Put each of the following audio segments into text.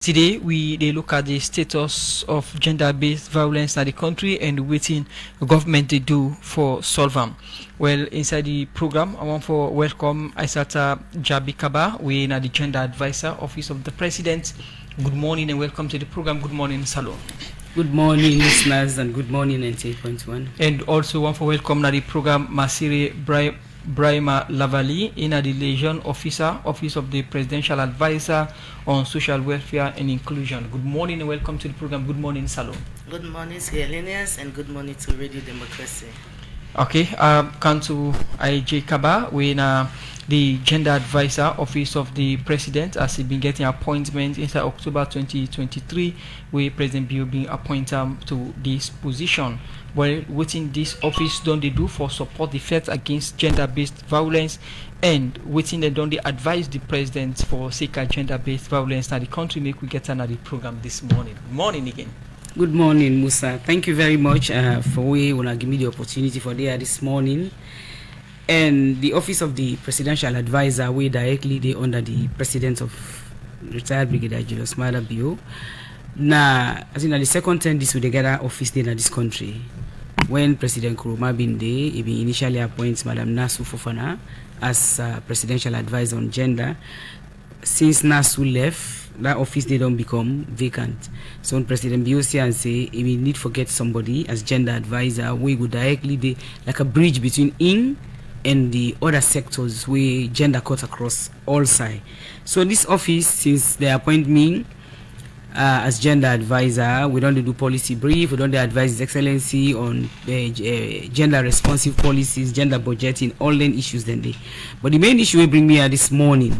Today, they look at the status of gender-based violence in the country and waiting government they do for solve them. Well, inside the program, I want to welcome Isatu Jabbie Kabba, we are the Gender Advisor, Office of the President. Good morning and welcome to the program. Good morning, Salo. Good morning, listeners, and good morning, 98.1. And also want to welcome the program Maseray Brima Lavalie, in the LIAISON Officer, Office of the Presidential Advisor on Social Welfare and Inclusion. Good morning and welcome to the program. Good morning, Salo. Good morning, Sierra and good morning to Radio Democracy. Okay, come to IJ Kabba, we the Gender Advisor, Office of the President, as he been getting appointment inside October 2023, where President Bill being appointed to this position. Well, waiting this office don't they do for support the fight against gender-based violence, and waiting they don't they advise the president for sake of gender-based violence. Now the country make we get another program this morning. Good morning again. Good morning, Musa. Thank you very much for we wanna give me the opportunity for there this morning. And the Office of the Presidential Advisor, we directly they under the President of retired Brigadier Julius Maada Bio. Now, I think the second time this will gather office in this country. When President Kuruma been there, he been initially appointed Madam Nasu Fofana as Presidential Advisor on Gender. Since Nasu left, that office they don't become vacant. So when President Biosi and say he will need to get somebody as Gender Advisor, we go directly they like a bridge between him and the other sectors where gender cut across all sides. So this office, since they appoint me as Gender Advisor, we don't do policy brief, we don't advise His Excellency on gender responsive policies, gender budgeting, all them issues then they. But the main issue we bring me here this morning,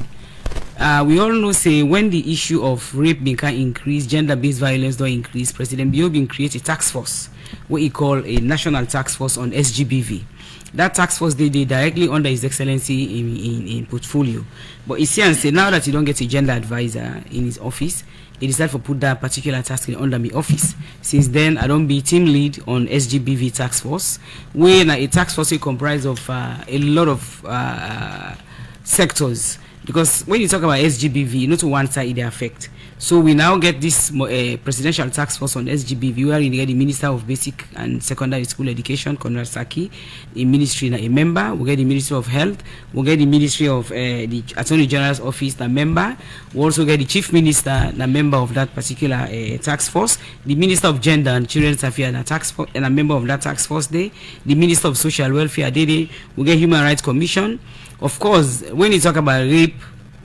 we all know say when the issue of rape can increase, gender-based violence don't increase, President Bio been create a task force, what he call a national task force on SGBV. That task force they directly under His Excellency in portfolio. But he say now that he don't get a gender advisor in his office, he decided to put that particular task under my office. Since then, I don't be team lead on SGBV task force, where a task force is comprised of a lot of sectors. Because when you talk about SGBV, not to one side they affect. So we now get this presidential task force on SGBV, where we get the Minister of Basic and Secondary School Education, Conrad Saki, the ministry a member. We get the Ministry of Health. We get the Ministry of the Attorney General's Office a member. We also get the Chief Minister a member of that particular task force. The Minister of Gender and Children's Affairs a task force and a member of that task force there. The Minister of Social Welfare there. We get Human Rights Commission. Of course, when you talk about rape,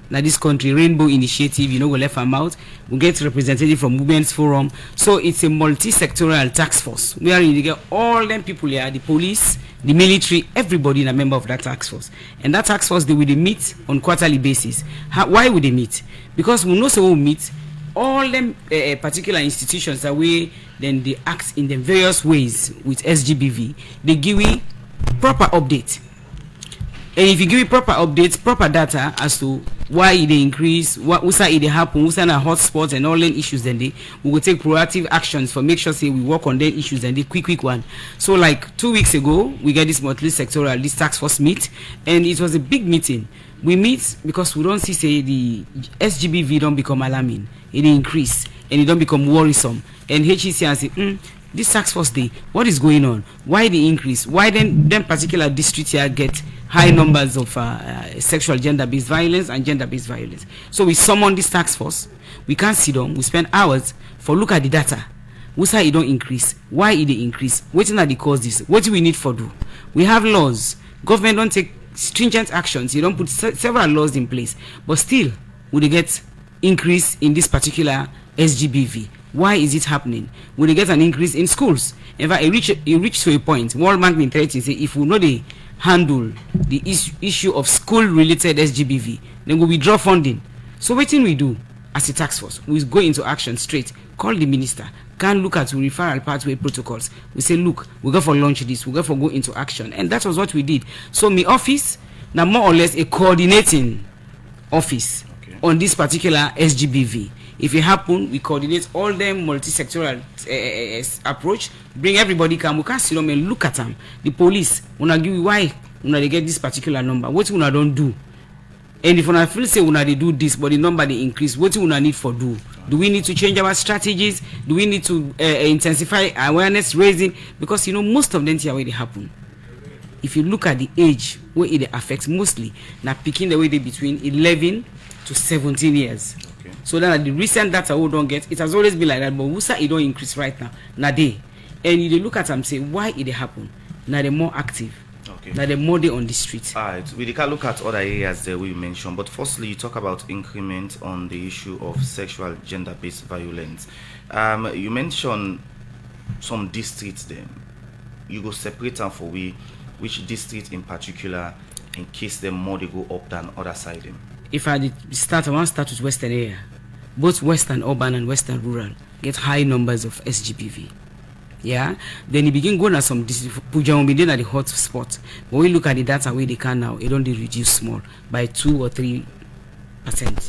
now this country, Rainbow Initiative, you know, we left them out. We get representative from Women's Forum. So it's a multi-sectorial task force where you get all them people here, the police, the military, everybody in a member of that task force. And that task force, they will meet on quarterly basis. Why would they meet? Because we know so we meet all them particular institutions that we then they act in the various ways with SGBV. They give you proper update. And if you give me proper updates, proper data as to why they increase, what it happen, what's a hotspot and all the issues, then we will take proactive actions for make sure say we work on the issues and the quick one. So like 2 weeks ago, we get this multi-sectorial, this task force meet, and it was a big meeting. We meet because we don't see say the SGBV don't become alarming, it increase and it don't become worrisome. And HEC and say, this task force day, what is going on? Why the increase? Why then particular districts here get high numbers of sexual gender-based violence and gender-based violence? So we summon this task force. We can't sit down. We spend hours for look at the data. We say it don't increase. Why it increase? What are the causes? What do we need for do? We have laws. Government don't take stringent actions. You don't put several laws in place. But still, we get increase in this particular SGBV. Why is it happening? Will they get an increase in schools? In fact, it reached to a point. World Bank been threatening say if we know they handle the issue of school-related SGBV, then we withdraw funding. So what we do as a task force? We go into action straight. Call the minister. Can look at referral pathway protocols. We say, look, we go for launch this. We go for go into action, and that was what we did. So my office now more or less a coordinating office on this particular SGBV. If it happen, we coordinate all them multi-sectoral approach, bring everybody come, we can sit down and look at them. The police, when I give you why, when they get this particular number, what when I don't do? And if una feel say una they do this, but the number they increase, what una need for do? Do we need to change our strategies? Do we need to intensify awareness raising? Because most of them here where they happen. If you look at the age where it affects mostly, now picking the way they between 11 to 17 years. Okay. So that the recent data we don't get, it has always been like that, but WUSA it don't increase right now. Now they, and you look at them say why it happen? Now they're more active. Okay. Now they're more on the streets. Alright, we can look at other areas there we mentioned, but firstly you talk about increment on the issue of sexual gender-based violence. You mentioned some districts there. You go separate them for which district in particular, in case them more they go up than other side them. If I want to start with Western area. Both Western urban and Western rural get high numbers of SGBV. Yeah, then you begin going at some district. Puja will be at the hot spot. When we look at the data where they can now, it only reduce small by 2 or 3%.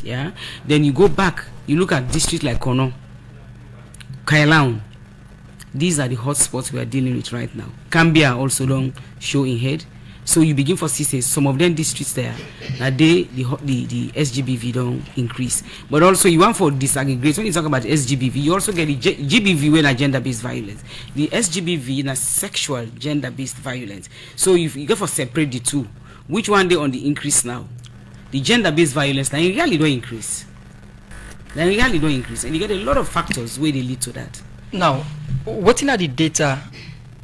Yeah, then you go back, you look at districts like Kono, Kailaun. These are the hot spots we are dealing with right now. Cambia also don't show in head. So you begin for CC, some of them districts there, that the SGBV don't increase. But also you want for disaggregate, when you talk about SGBV, you also get the GBV when gender-based violence. The SGBV is sexual gender-based violence. So if you go for separate the two, which one they on the increase now? The gender-based violence, now it really don't increase. And you get a lot of factors where they lead to that. Now, what in the data,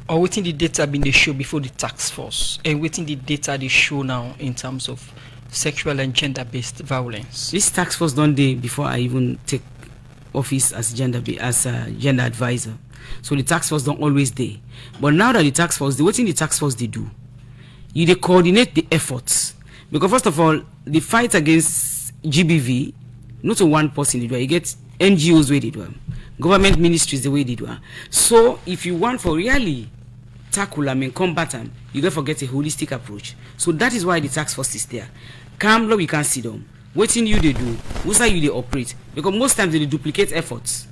or what in the data been they show before the task force, and what in the data they show now in terms of sexual and gender-based violence? This task force done day before I even take office as gender advisor. So the task force don't always day. But now that the task force, what in the task force they do, they coordinate the efforts. Because first of all, the fight against GBV, not to one person they do, you get NGOs where they do. Government ministries the way they do. So if you want for really tackle them and combat them, you don't forget a holistic approach. So that is why the task force is there. Calmly we can see them. What in you they do, what's how you they operate? Because most times they duplicate efforts.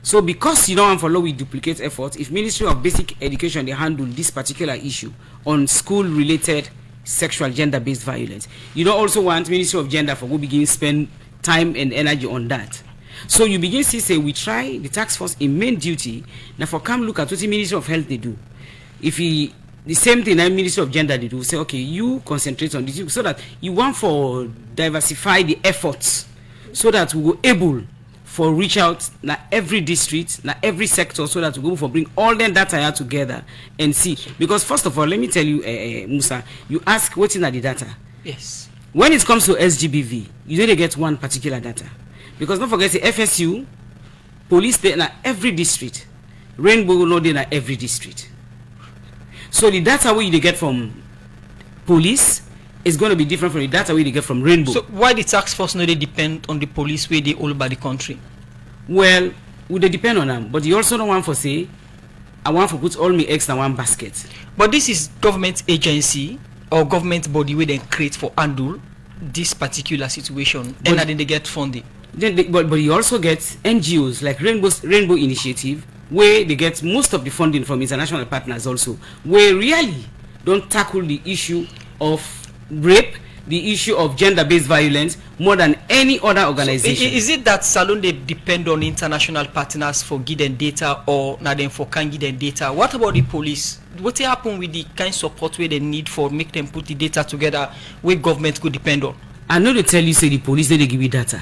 So because you don't want follow with duplicate efforts, if Ministry of Basic Education they handle this particular issue on school related sexual gender-based violence, you don't also want Ministry of Gender for who begin spend time and energy on that. So you begin to say we try the task force in main duty now for come look at what the Ministry of Health they do. If the same thing that Ministry of Gender they do, say okay, you concentrate on this so that you want for diversify the efforts so that we will able for reach out na every district, na every sector, so that we go for bring all them data here together and see. Because first of all, let me tell you, Musa, you ask what's in the data. Yes. When it comes to SGBV, you don't get one particular data. Because don't forget the FSU, police they in every district, Rainbow no they in every district. So the data we they get from police is going to be different from the data we they get from Rainbow. So why the task force no they depend on the police where they all over the country? Well, would they depend on them? But you also don't want for say, I want to put all my eggs in one basket. But this is government agency or government body where they create for handle this particular situation, and then they get funding. But you also get NGOs like Rainbow Initiative, where they get most of the funding from international partners also, where really don't tackle the issue of rape, the issue of gender-based violence more than any other organization. So is it that Salon they depend on international partners for getting data, or not them for can get data? What about the police? What happen with the kind of support where they need for make them put the data together where government could depend on? I know they tell you say the police they give you data,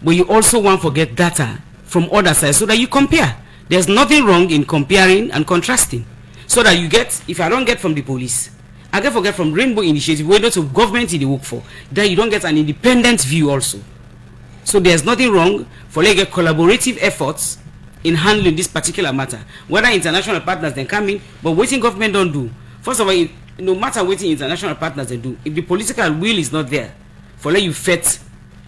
but you also want to get data from other sides so that you compare. There's nothing wrong in comparing and contrasting. So that you get, if I don't get from the police, I get forget from Rainbow Initiative, where not of government they work for, then you don't get an independent view also. So there's nothing wrong for like collaborative efforts in handling this particular matter. Whether international partners then come in, but what government don't do. First of all, no matter what international partners they do, if the political will is not there for let you fight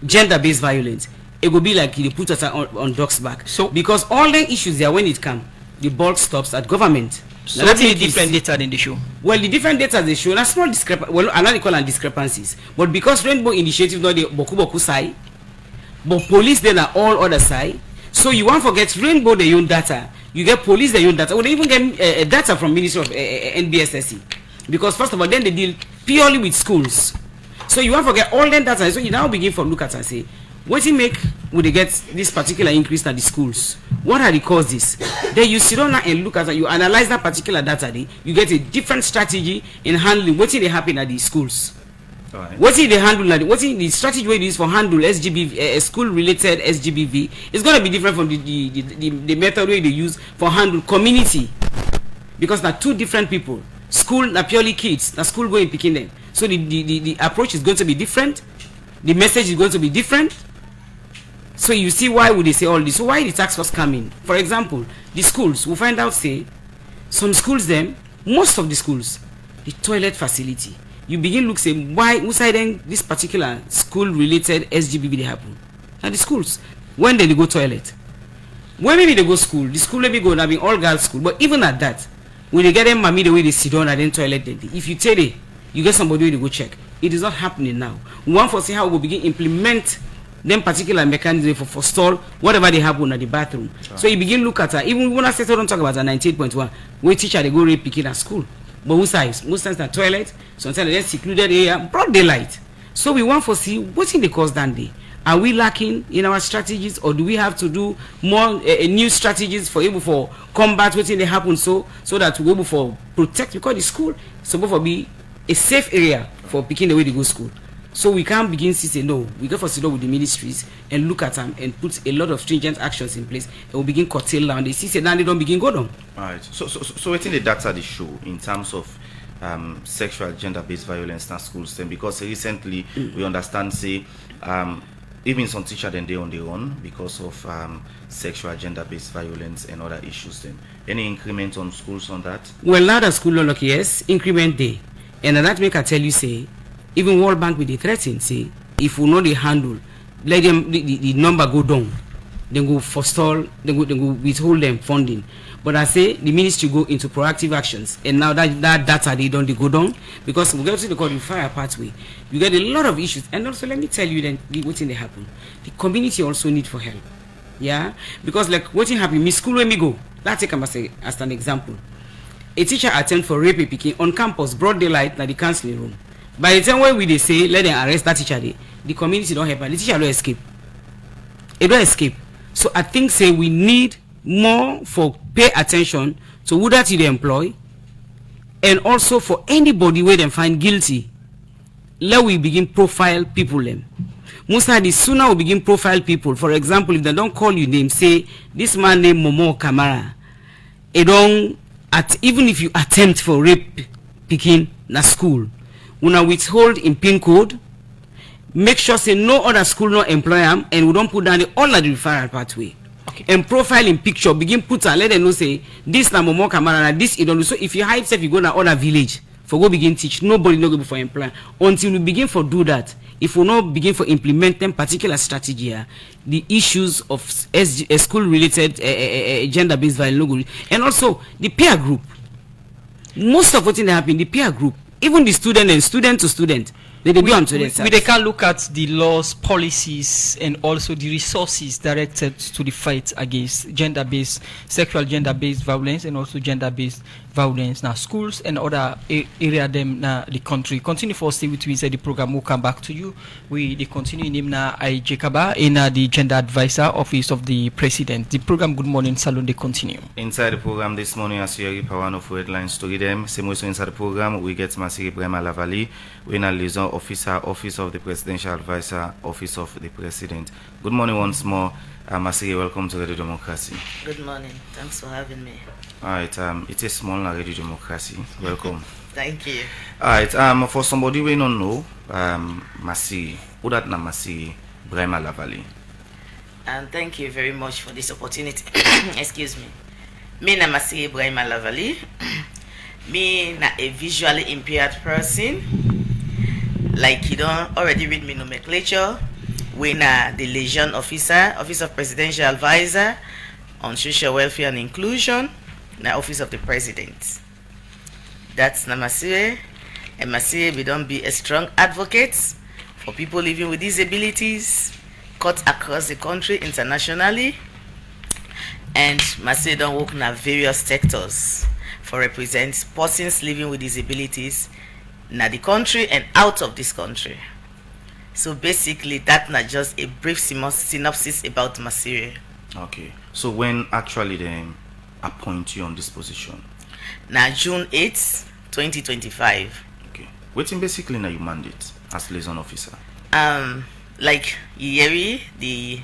gender-based violence, it will be like you put us on dogs back. So because all the issues there when it come, the ball stops at government. So that's the different data in the show. Well, the different data they show, that's not discrepancies. Well, I'm not call them discrepancies. But because Rainbow Initiative not the boku side, but police then are all other side. So you won't forget Rainbow they own data. You get police they own data. Or they even get data from Ministry of NBSSE. Because first of all, then they deal purely with schools. So you won't forget all that data. So you now begin for look at and say, what it make would they get this particular increase at the schools? What are the causes? Then you sit down and look at it, you analyze that particular data, you get a different strategy in handling what they happen at the schools. Right. What is the handle? What is the strategy we use for handle SGBV, school-related SGBV? It's going to be different from the method way they use for handle community, because they're two different people. School are purely kids. The school going picking them. So the approach is going to be different. The message is going to be different. So you see why would they say all this? So why the tax force come in? For example, the schools, we find out say some schools them, most of the schools, the toilet facility. You begin look say why inside then this particular school related SGBV they happen. Now the schools, when they go toilet, when maybe they go school, the school maybe go having all girls school, but even at that, when they get them mommy the way they sit down and then toilet, then if you tell it, you get somebody to go check. It is not happening now. We want to see how we begin implement them particular mechanism for forestall whatever they happen at the bathroom. Sure. So you begin look at her. Even when I say don't talk about a 98.1, we teacher they go rape picking at school. But who size? Most times the toilet, sometimes they're secluded area, broad daylight. So we want to see what's in the cause that day. Are we lacking in our strategies, or do we have to do more new strategies for able for combat what's in the happen so that we able for protect, because the school is supposed to be a safe area for picking the way they go school. So we can't begin to say no. We go for sit down with the ministries and look at them and put a lot of stringent actions in place, and we begin curtail down. They see say now they don't begin go down. All right. So what's in the data they show in terms of sexual gender-based violence in schools then? Because recently we understand say even some teachers then they on their own because of sexual gender-based violence and other issues then. Any increment on schools on that? Well, now the school look, yes, increment day. And that make I tell you say, even World Bank with the threaten say, if we know the handle, let them the number go down, then go forestall, then go withhold them funding. But I say the ministry go into proactive actions, and now that data they don't go down, because we get to the fire pathway. You get a lot of issues, and also let me tell you then what's in the happen. The community also need for help, yeah, because like what's in happen, me school when me go, let's take as an example. A teacher attempt for rape picking on campus, broad daylight, na the counseling room. By the time when we they say let them arrest that teacher, the community don't help, and the teacher don't escape. It don't escape. So I think say we need more for pay attention to who that they employ, and also for anybody where they find guilty. Let we begin profile people them. Most of the sooner we begin profile people. For example, if they don't call you name, say this man named Momo Kamara. It don't even if you attempt for rape picking na school, una withhold in pin code. Make sure say no other school no employ them, and we don't put down the all of the referral pathway. Okay. And profile in picture, begin put and let them know say this na Momo Kamara, na this it don't. So if you hide self, you go na other village for go begin teach. Nobody no go before employ until we begin for do that. If we not begin for implement them particular strategy, the issues of school related gender-based violence, and also the peer group. Most of what in happen, the peer group, even the student and student to student, they do them to themselves. They can look at the laws, policies, and also the resources directed to the fight against sexual gender-based violence, and also gender-based violence now schools and other area them na the country. Continue for stay with me inside the program. We'll come back to you. We continue name na Jabbie Kabba in the gender advisor office of the president. The program Good Morning Salon they continue. Inside the program this morning, as you hear one of headlines to read them. Same way so inside the program we get Maseray Brima Lavalie, we na LIAISON officer, office of the presidential advisor, office of the president. Good morning once more. Maseray, welcome to Radio Democracy. Good morning. Thanks for having me. All right, it is small Radio Democracy. Welcome. Thank you. All right, for somebody we don't know, Maseray, who that na Maseray Brima Lavalie? And thank you very much for this opportunity. Excuse me. Me na Maseray Brima Lavalie. Me na a visually impaired person. Like you don't already read me nomenclature. We na the LIAISON officer, office of presidential advisor on social welfare and inclusion, na office of the president. That's na Maseray. And Maseray we don't be a strong advocate for people living with disabilities, cut across the country internationally. And Maseray don't work in various sectors for represent persons living with disabilities in the country and out of this country. So basically, that's not just a brief synopsis about Maseray. Okay. So when actually they appoint you on this position? Now June 8th, 2025. Okay. Waiting basically now you mandate as liaison officer. Like Yeri, the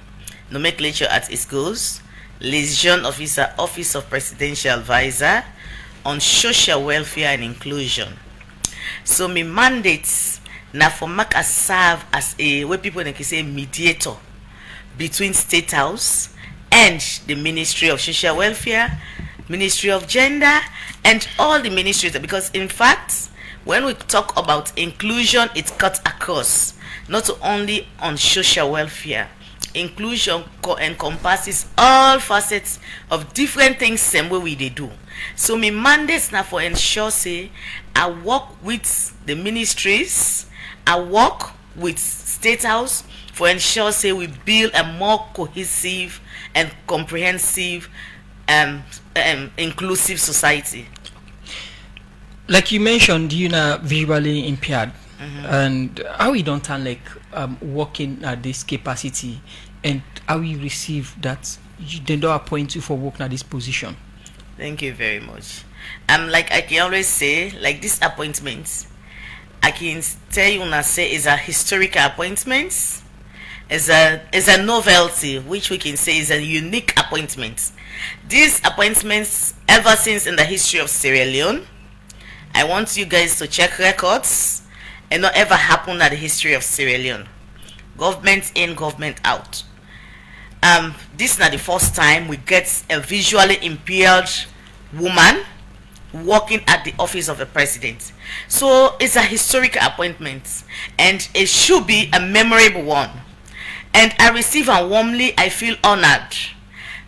nomenclature at its goes, liaison officer, office of presidential advisor on social welfare and inclusion. So my mandates now for make us serve as a where people can say mediator between State House and the Ministry of Social Welfare, Ministry of Gender, and all the ministries, because in fact when we talk about inclusion, it cuts across not only on social welfare. Inclusion encompasses all facets of different things same way we they do. So my mandates now for ensure say I work with the ministries, I work with State House for ensure say we build a more cohesive and comprehensive inclusive society. Like you mentioned, you are visually impaired, and how we don't turn like working at this capacity, and how we receive that they don't appoint you for working at this position. Thank you very much. Like I can always say, like this appointment, I can tell you now say is a historical appointment, is a novelty, which we can say is a unique appointment. These appointments ever since in the history of Sierra Leone, I want you guys to check records and not ever happen at the history of Sierra Leone. Government in, government out. This is not the first time we get a visually impaired woman working at the office of the president. So it's a historical appointment and it should be a memorable one. And I receive and warmly I feel honored,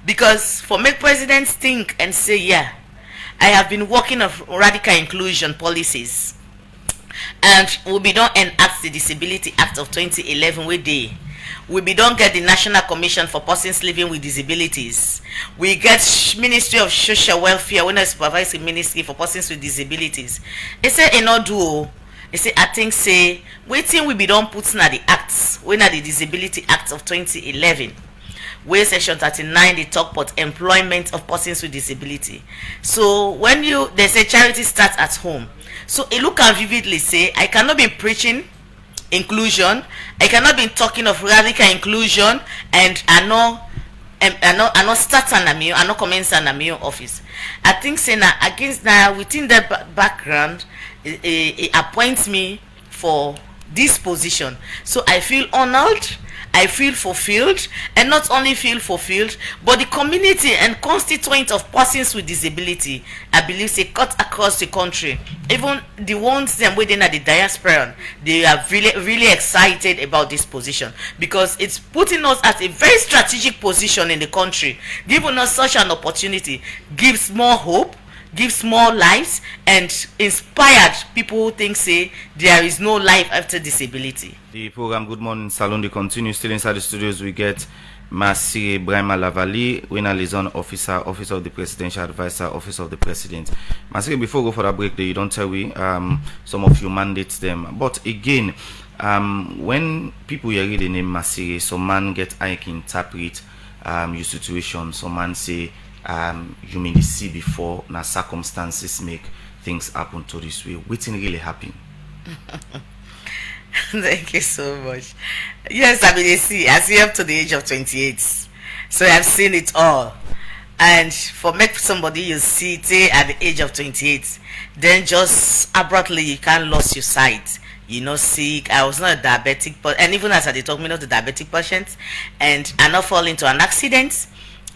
because for make presidents think and say, yeah, I have been working on radical inclusion policies, and we be don't enact the Disability Act of 2011 we be don't get the National Commission for Persons Living with Disabilities. We get Ministry of Social Welfare when I supervise the Ministry for Persons with Disabilities. They say do. They say I think say waiting we be don't put na the acts when at the Disability Act of 2011. Where section 39 they talk about employment of persons with disability. So when they say charity starts at home, so it look and vividly say I cannot be preaching inclusion, I cannot be talking of radical inclusion, and I know start an amio, I know commence an amio office. I think say now against now within that background it appoints me for this position. So I feel honored, I feel fulfilled, and not only feel fulfilled, but the community and constituent of persons with disability, I believe, say cut across the country. Even the ones them within at the diaspora, they are really excited about this position, because it's putting us at a very strategic position in the country, giving us such an opportunity, gives more hope, gives more lives, and inspired people who think say there is no life after disability. The program Good Morning Salon continues. Still inside the studios we get Maseray Brima Lavalie, winner liaison officer, office of the presidential advisor, office of the president. Maseray, before we go for that break, you don't tell we some of your mandates them. But again, when people hear the name Maseray, some man get I can interpret your situation. Some man say you may see before now circumstances make things happen to this way. Waiting really happen. Thank you so much. Yes, I mean, I see up to the age of 28, so I've seen it all. And for make somebody you see it at the age of 28, then just abruptly you can't lose your sight. You know, sick. I was not a diabetic, but and even as I did talk, me not a diabetic patient, and I not fall into an accident.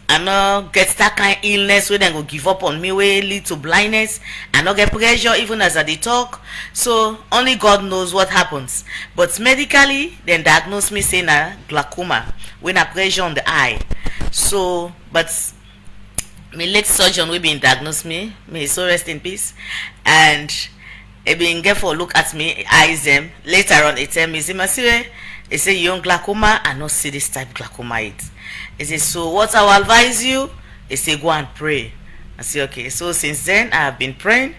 I not get that kind of illness where they go give up on me, where lead to blindness. I not get pressure even as I dey talk. So only God knows what happens. But medically, then diagnose me saying a glaucoma, when a pressure on the eye. So, but my late surgeon will be diagnose me. May he so rest in peace. And he been get for look at me, eyes them. Later on, he tell me, say Maseray, he say you on glaucoma, I not see this type glaucoma it. He says, so what I will advise you? He say, go and pray. I say, okay. So since then, I have been praying.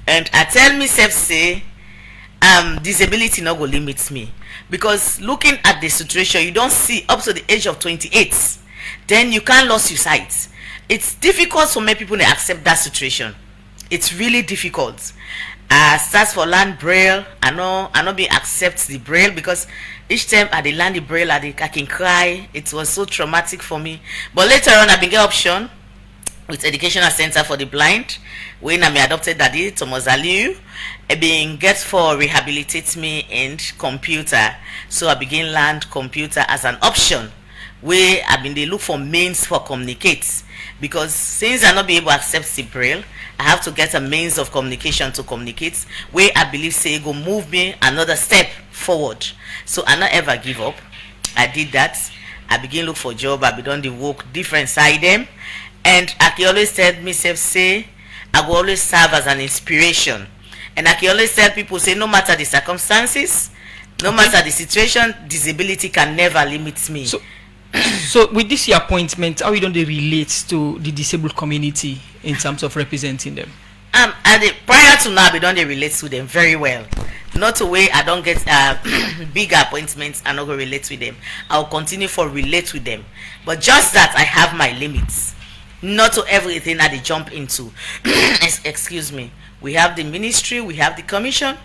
And I tell myself, say, disability no go limit me, because looking at the situation, you don't see up to the age of 28, then you can't lose your sight. It's difficult for many people to accept that situation. It's really difficult. Starts for land braille, I know be accept the braille, because each time I land the braille, I can cry. It was so traumatic for me. But later on, I been get option with Educational Center for the Blind, when I adopted Daddy Thomas Aliu. I been get for rehabilitate me in computer, so I begin learn computer as an option, where I been they look for means for communicate, because since I not be able to accept the braille, I have to get a means of communication to communicate, where I believe say go move me another step forward. So I not ever give up. I did that. I begin look for job. I be done the work different side them, and I can always tell myself say I will always serve as an inspiration, and I can always tell people say no matter the circumstances, no matter the situation, disability can never limit me. So with this your appointment, how you don't they relate to the disabled community in terms of representing them? Prior to now, we don't relate to them very well. Not a way I don't get bigger appointments and not go relate with them. I'll continue for relate with them, but just that I have my limits. Not to everything that they jump into. Excuse me. We have the ministry, we have the commission,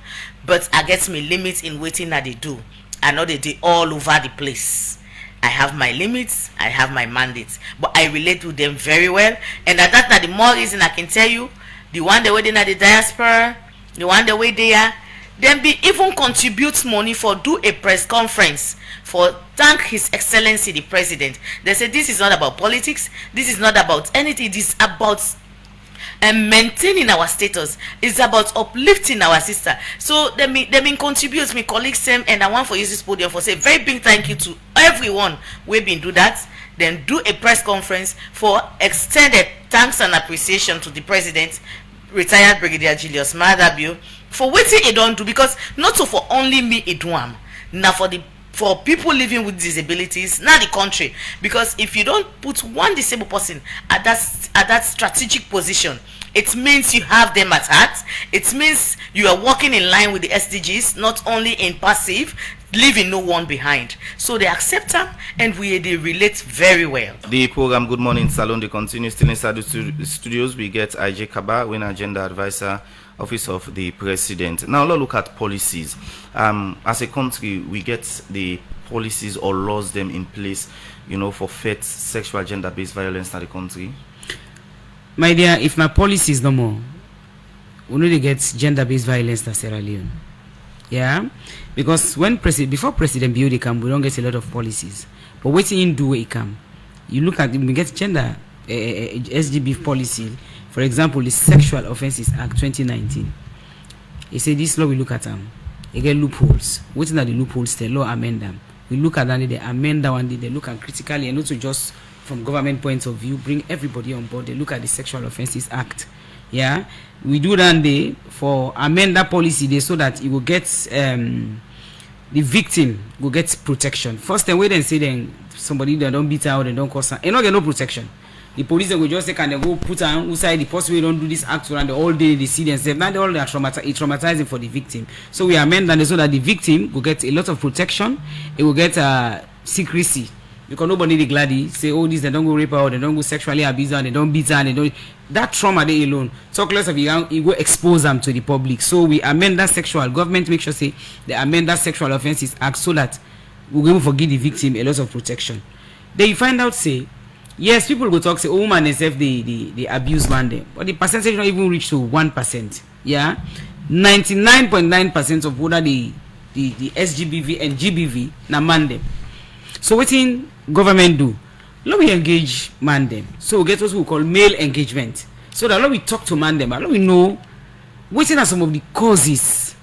but I get me limits in waiting that they do. I know they do all over the place. I have my limits, I have my mandates, but I relate with them very well. And that's not the more reason I can tell you, the one that waiting at the diaspora, the one that way there, then be even contribute money for do a press conference for thank His Excellency the President. They say this is not about politics, this is not about anything, it is about maintaining our status, it's about uplifting our sister. So they mean contribute, me colleagues them, and I want for use this podium for say very big thank you to everyone we been do that. Then do a press conference for extended thanks and appreciation to the President, retired Brigadier Julius Madabio, for waiting it don't do, because not so for only me it do now for people living with disabilities, not the country. Because if you don't put one disabled person at that strategic position, it means you have them at heart. It means you are working in line with the SDGs, not only in passive, leaving no one behind. So they accept them, and they relate very well. The program Good Morning Salon, they continue still inside the studios. We get IJ Kabba, winner Gender Advisor, Office of the President. Now let's look at policies. As a country, we get the policies or laws them in place, for fight sexual gender-based violence in the country. My dear, if my policies no more, we know they get gender-based violence in Sierra Leone. Yeah, because before President Bill come, we don't get a lot of policies. But waiting in do it come, you look at we get gender SGBV policy. For example, the Sexual Offences Act 2019. He said this law we look at them. You get loopholes. Waiting at the loopholes, the law amend them. We look at them, they amend that one, they look at critically, and also just from government point of view, bring everybody on board. They look at the Sexual Offences Act. Yeah, we do that day for amend that policy there so that it will get the victim will get protection. First thing we then say then somebody that don't beat out and don't cause and not get no protection. The police will just say can they go put on inside the person we don't do this act around the whole day they see themselves. Now they all are traumatizing for the victim. So we amend that so that the victim will get a lot of protection. It will get secrecy. Because nobody the gladdy say, oh, this they don't go rape her, they don't go sexually abuse her, they don't beat her, they don't. That trauma they alone. Talk less of you go expose them to the public. So we amend that sexual. Government make sure say they amend that Sexual Offences Act so that we will forgive the victim a lot of protection. Then you find out say, yes, people go talk say, oh man, the abuse man there, but the percentage not even reach to 1%. Yeah, 99.9% of whether the SGBV and GBV na man them. So what in government do? Let me engage man them. So we get what we call male engagement. So that let we talk to man them. Let we know what are some of the causes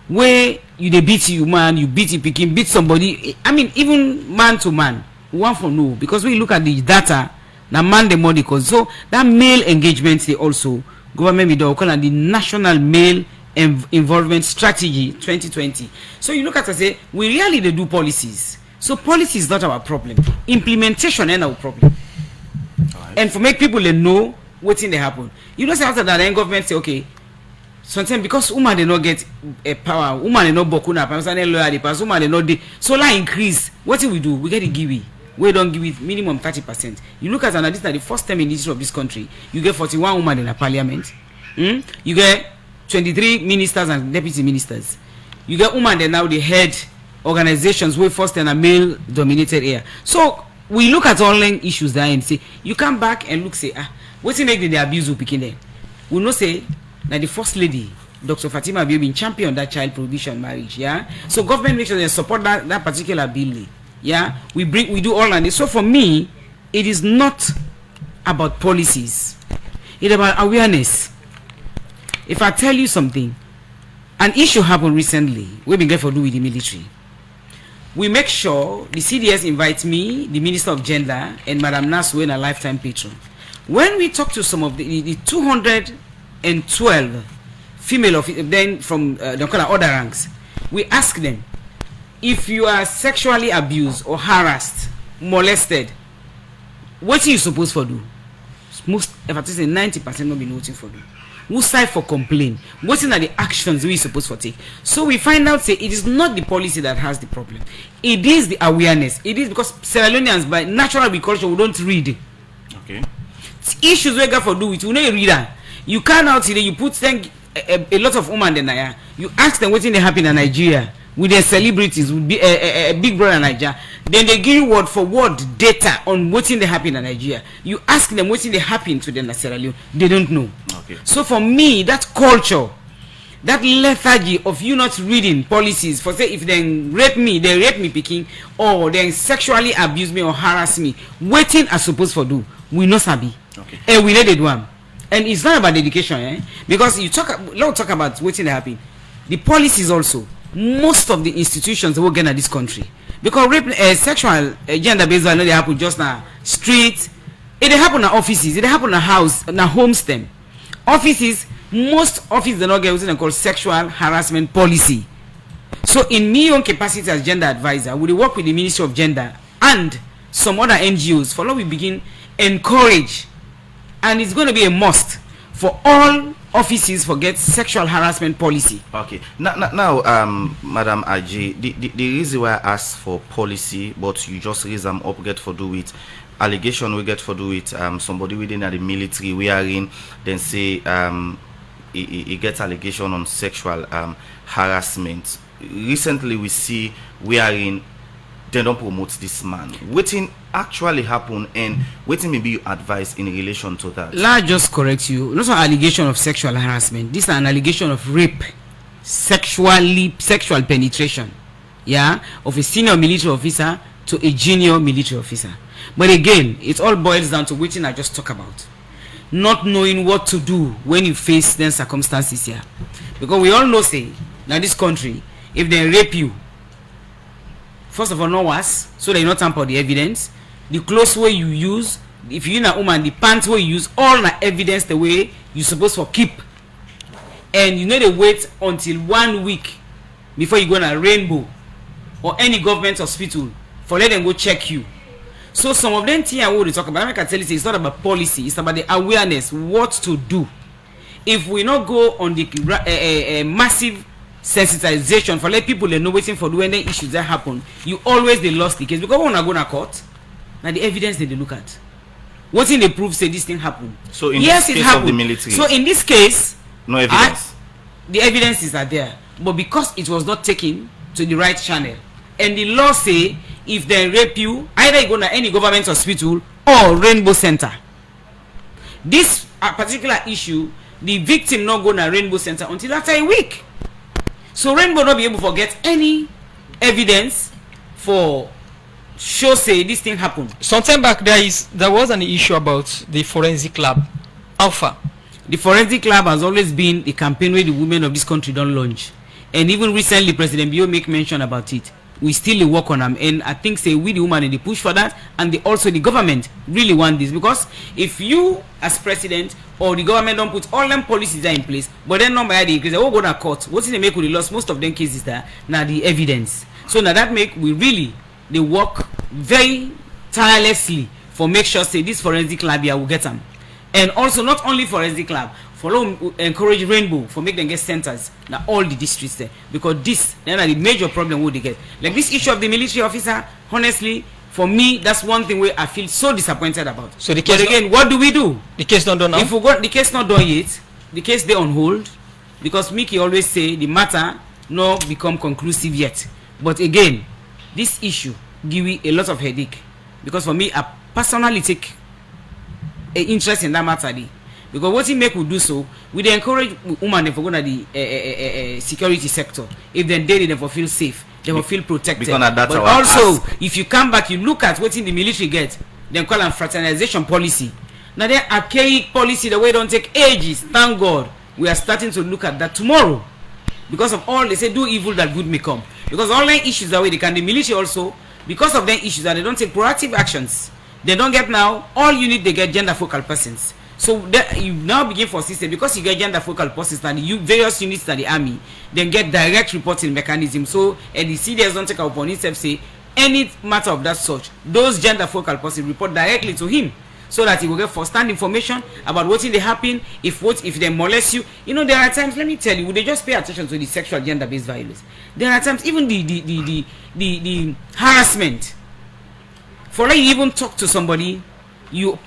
where they beat you man, you beat your picking, beat somebody. I mean even man to man. We want to know because we look at the data. Now man them more the cause. So that male engagement they also government we do call the National Male Involvement Strategy 2020. So you look at and say we really they do policies. So policy is not our problem. Implementation is our problem. Right. And for make people they know what's in the happen. You know, say after that, then government say, okay, sometimes because woman they not get a power, woman they not bokuna, personal lawyer, the person woman they not dey. So like increase. What do? We get the give. We don't give it minimum 30%. You look at this the first time in the history of this country, you get 41 women in a parliament. You get 23 ministers and deputy ministers. You get women that now they head organizations where first in a male dominated area. So we look at online issues there and say you come back and look say what's in the abuse of picking there. We know say that the first lady Dr. Fatima Bio been champion that child prohibition marriage. Yeah, so government makes sure they support that particular bill. Yeah, we do all of this. So for me, it is not about policies. It's about awareness. If I tell you something, an issue happened recently. We've been for do with the military. We make sure the CDS invites me, the Minister of Gender, and Madam Naswe, a lifetime patron. When we talk to some of the 212 female officers, then from other ranks, we ask them, if you are sexually abused or harassed, molested, what are you supposed to do? Most, if I say 90% not be nothing for do. Who side for complaint? What are the actions we supposed to take? So we find out say it is not the policy that has the problem. It is the awareness. It is because Sierra Leoneans by natural agriculture we don't read. Okay. Issues we got for do it. We no read. You can't out today. You put a lot of women in there. You ask them what in they happen in Nigeria. With their celebrities, would be a big brother in Nigeria, then they give you word for word data on what's in the happen in Nigeria. You ask them what's in the happen to them in Sierra Leone, they don't know. Okay. So for me, that culture, that lethargy of you not reading policies, for say if they rape me picking, or they sexually abuse me or harass me, waiting are supposed to do. We know sabi. Okay. And we let it one. And it's not about education, because you talk about what's in the happen. The policies also. Most of the institutions that work in this country, because rape, sexual gender-based violence, they happen just now street, it happen in offices, it happen in house, in homes. Them offices, most offices they not get what they call sexual harassment policy. So in my own capacity as gender advisor, we work with the Ministry of Gender and some other NGOs. For now we begin encourage, and it's going to be a must for all offices forget sexual harassment policy. Okay. Now, Madam Aji, the reason why I asked for policy, but you just raise them up, get for do it. Allegation we get for do it. Somebody within the military we are in, then say he gets allegation on sexual harassment. Recently we see we are in. They don't promote this man. Waiting actually happen and waiting maybe you advise in relation to that. Let just correct you. Not an allegation of sexual harassment. This is an allegation of rape, sexual penetration, yeah, of a senior military officer to a junior military officer. But again, it all boils down to waiting I just talk about. Not knowing what to do when you face then circumstances here. Because we all know say now this country, if they rape you, first of all, no worse, so they not tamper the evidence. The clothes way you use, if you're a woman, the pants way you use, all the evidence the way you're supposed to keep. And you need to wait until 1 week before you go on a Rainbow or any government hospital for let them go check you. So some of them things I want to talk about, I can tell you it's not about policy, it's about the awareness, what to do. If we not go on the massive sensitization for let people they know waiting for when the issues that happen, you always they lost the case because when I go to court, now the evidence they look at. What in they prove say this thing happened. So in yes, this case it happened. Of the military. So in this case, no evidence. The evidences are there, but because it was not taken to the right channel, and the law say if they rape you, either you go to any government hospital or Rainbow Center. This particular issue, the victim not go to Rainbow Center until after a week. So Rainbow not be able to get any evidence for show say this thing happened. Sometime back there was an issue about the forensic lab. Alpha. The forensic lab has always been the campaign where the women of this country don't launch. And even recently President Bio make mention about it. We still work on them, and I think say we the women and the push for that, and also the government really want this, because if you as president or the government don't put all them policies there in place, but then not by the because they all go to court, what's in the make with the loss? Most of them cases there now the evidence. So now that make we really they work very tirelessly for make sure say this forensic lab here will get them. And also not only for SD Club, follow encourage Rainbow for make them get centers now all the districts there, because this then are the major problem would they get. Like this issue of the military officer, honestly, for me, that's one thing where I feel so disappointed about. So the case, but again, what do we do? The case not done now? If we got the case not done yet, the case they on hold, because Mickey always say the matter no become conclusive yet. But again, this issue give me a lot of headache, because for me, I personally take an interest in that matter. Because what he make we do so, we dey encourage women to go to the security sector. If then they for feel safe, they will feel protected. But also, if you come back, you look at what in the military get, then call them fraternization policy. Now they archaic policy, the way don't take ages. Thank God, we are starting to look at that tomorrow. Because of all they say, do evil that good may come. Because all the issues that way they can, the military also, because of their issues that they don't take proactive actions, they don't get now all unit they get gender focal persons. So that you now begin for system, because you get gender focal persons and you various units in the army, then get direct reporting mechanism. So and the CDS don't take upon itself say any matter of that sort, those gender focal persons report directly to him, so that he will get first-hand information about what they happen. If they molest you, you know, there are times, let me tell you, they just pay attention to the sexual gender-based violence. There are times even the harassment. For like you even talk to somebody, you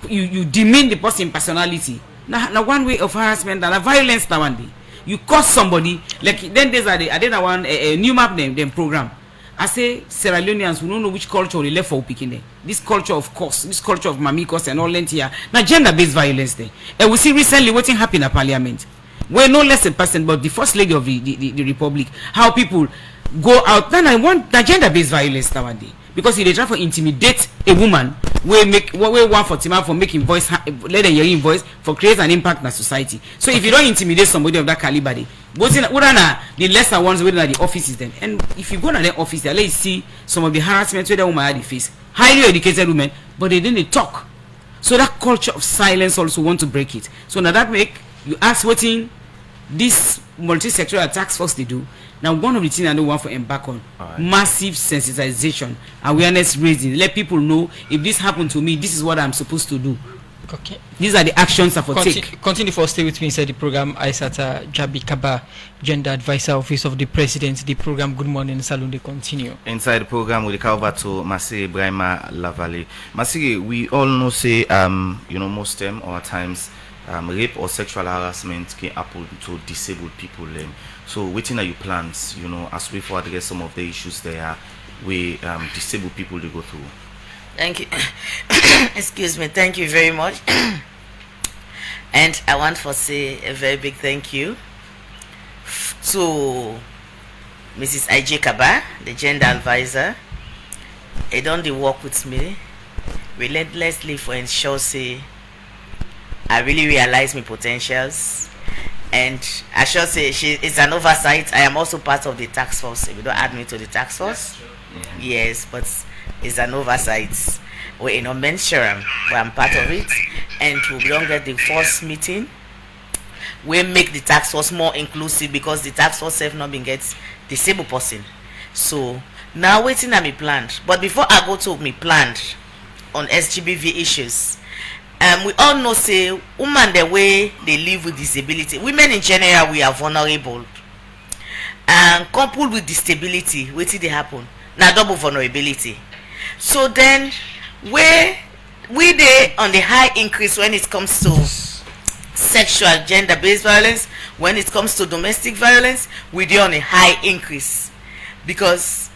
demean the person personality. Now one way of harassment and violence now one day. You cause somebody, like then there's I did one a new map them program. I say Sierra Leoneans who don't know which culture they left for picking. This culture of course, this culture of mamikos and all that here. Now gender-based violence there. And we see recently what happened in Parliament. Where no less a person but the first lady of the Republic, how people go out. Then I want the gender-based violence nowadays. Because if they try to intimidate a woman, we want for Tima for making voice, let them hear voice for create an impact in the society. So if you don't intimidate somebody of that caliber, what are the lesser ones within the offices then? And if you go to the office, let you see some of the harassment where the woman had the face, highly educated women, but they didn't talk. So that culture of silence also want to break it. So now that make you ask what in this multi-sectoral task force they do. Now one of the things I don't want to embark on, massive sensitization, awareness raising, let people know if this happened to me, this is what I'm supposed to do. Okay. These are the actions I for take. Continue for stay with me inside the program. Isatu Jabbie Kabba, Gender Advisor, Office of the President. The program Good Morning Salon they continue. Inside the program we come over to Maseray Brima Lavalie. Maseray, we all know say you know most time or at times rape or sexual harassment can happen to disabled people. So waiting at your plans, you know, as we for address some of the issues there we disabled people to go through. Thank you. Excuse me. Thank you very much. And I want to say a very big thank you to Mrs. Jabbie Kabba, the gender advisor. They don't work with me relentlessly for ensure say I really realize my potentials. And I should say it's an oversight. I am also part of the task force. If you don't add me to the task force, yes, but it's an oversight. We're in a mention, but I'm part of it. And we don't get the first meeting. We make the task force more inclusive because the task force have not been get disabled person. So now waiting at me planned. But before I go to me planned on SGBV issues, we all know say women the way they live with disability, women in general we are vulnerable, and coupled with disability wetin dey happen na double vulnerability. So then we dey on the high increase when it comes to sexual gender-based violence. When it comes to domestic violence, we dey on a high increase, because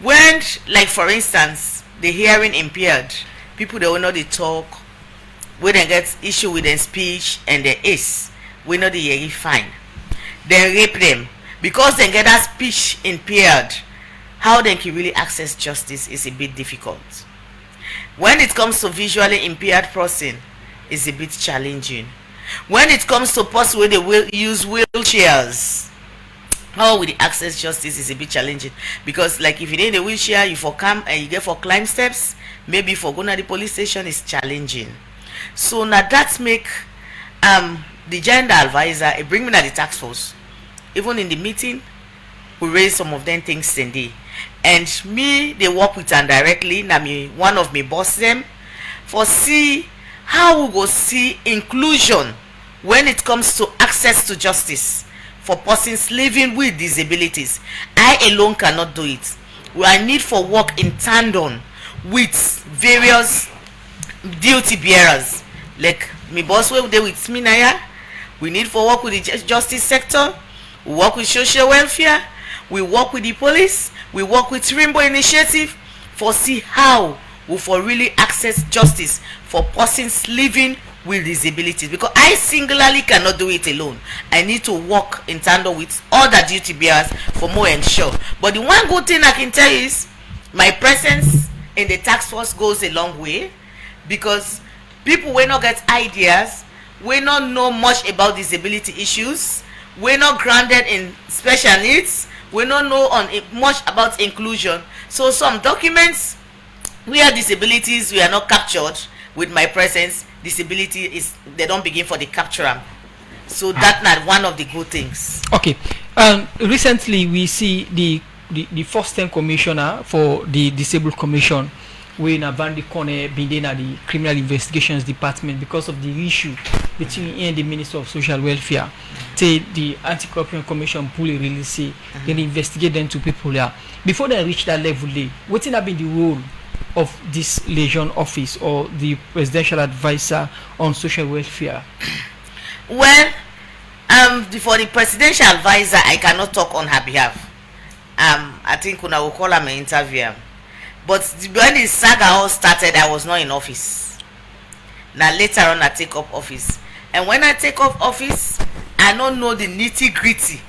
when, like for instance, the hearing impaired people, they will know they talk, we then get issue with their speech and their ace, we know they hear fine, then rape them because they get that speech impaired. How they can really access justice is a bit difficult. When it comes to visually impaired person, it's a bit challenging. When it comes to person where they will use wheelchairs, how will they access justice is a bit challenging, because like if you need a wheelchair, you for come and you get for climb steps, maybe for going to the police station is challenging. So now that make the gender advisor bring me to the task force. Even in the meeting, we raise some of them things today. And me, they work with them directly. Now me, one of me boss them for see how we go see inclusion when it comes to access to justice for persons living with disabilities. I alone cannot do it. I need for work in tandem with various duty bearers, like me boss wey dey with me now. We need for work with the justice sector, we work with social welfare, we work with the police, we work with Rainbow Initiative for see how we for really access justice for persons living with disabilities, because I singularly cannot do it alone. I need to work in tandem with other duty bearers for more ensure. But the one good thing I can tell you is my presence in the task force goes a long way, because people will not get ideas, will not know much about disability issues, will not grounded in special needs, will not know much about inclusion. So some documents where disabilities were not captured with my presence, disability is, they don't begin for the capture. So that's not one of the good things. Okay. Recently we see the first time commissioner for the disabled commission, when Avandi Kone been at the criminal investigations department because of the issue between he and the Minister of Social Welfare. Say the anti-corruption commission fully release it, then investigate them to people there. Before they reach that level, what have been the role of this liaison office or the presidential advisor on social welfare? Well, for the presidential advisor, I cannot talk on her behalf. I think when I will call her my interviewer. But when the saga all started, I was not in office. Now later on, I take up office, and when I take up office, I don't know the nitty gritty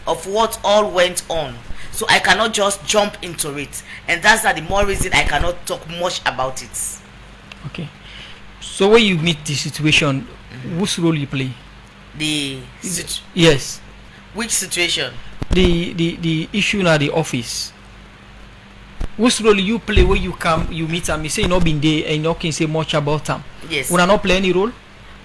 of what all went on, so I cannot just jump into it, and that's the more reason I cannot talk much about it. Okay. So when you meet the situation, whose role you play? Yes. Which situation? The issue at the office. Whose role you play when you come, you meet them, you say you not been there and you not can say much about them? Yes. Will I not play any role?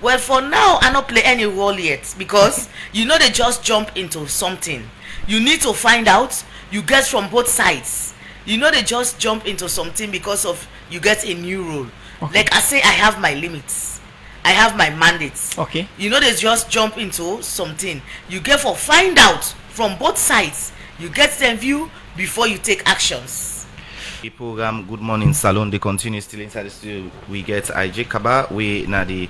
Well, for now, I not play any role yet, because you know they just jump into something. You need to find out. You get from both sides. You know they just jump into something because of you get a new role. Okay. Like I say, I have my limits. I have my mandates. Okay. You know they just jump into something. You get for find out from both sides. You get them view before you take actions. The program Good Morning Salon, they continue still inside the studio. We get IJ Kabba, we now the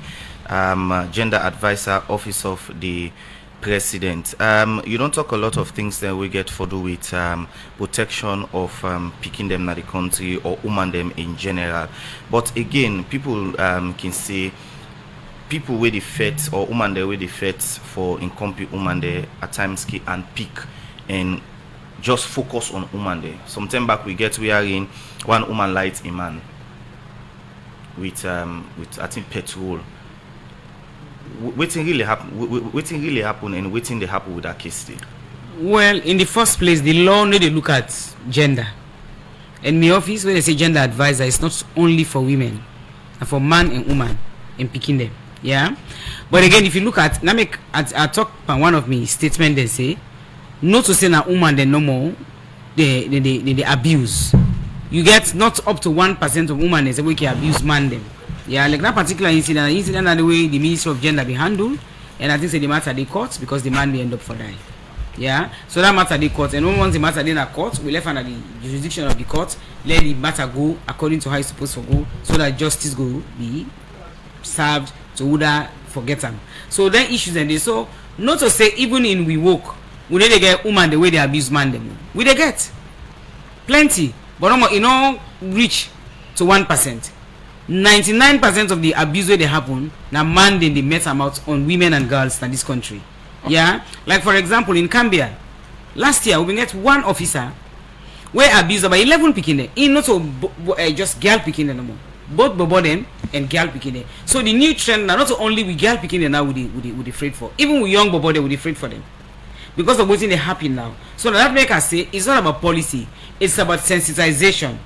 gender advisor office of the president. You don't talk a lot of things that we get for do with protection of picking them in the country or woman them in general. But again, people can say people with the fet or woman there with the fet for incomplete woman there at times key and pick and just focus on woman there. Sometime back we are in one woman light a man with I think petrol. Waiting really happen and waiting they happen with that case still. Well, in the first place, the law need to look at gender. In the office, when they say gender advisor, it's not only for women, and for man and woman in picking them. Yeah. But again, if you look at, I talk on one of my statement, they say, not to say that woman they no more, they abuse. You get not up to 1% of women is a way to abuse man them. Yeah, like that particular incident and the way the Ministry of Gender be handled, and I think say the matter they court because the man may end up for dying. Yeah, so that matter they court, and once the matter in a court, we left under the jurisdiction of the court, let the matter go according to how it's supposed to go, so that justice go be served to Uda forget them. So then issues and they so not to say even in we woke, we need to get woman the way they abuse man them. We they get plenty, but you know reach to 1%. 99% of the abuse where they happen now man then they met them out on women and girls in this country. Okay. Yeah, like for example in Cambia last year we get one officer where abused about 11 picking there in not so just girl picking no more, both bobo them and girl picking there. So the new trend now not only we girl picking there now with the afraid for, even with young bobo they would afraid for them because of what's in the happen now. So that make us say it's not about policy, it's about sensitization,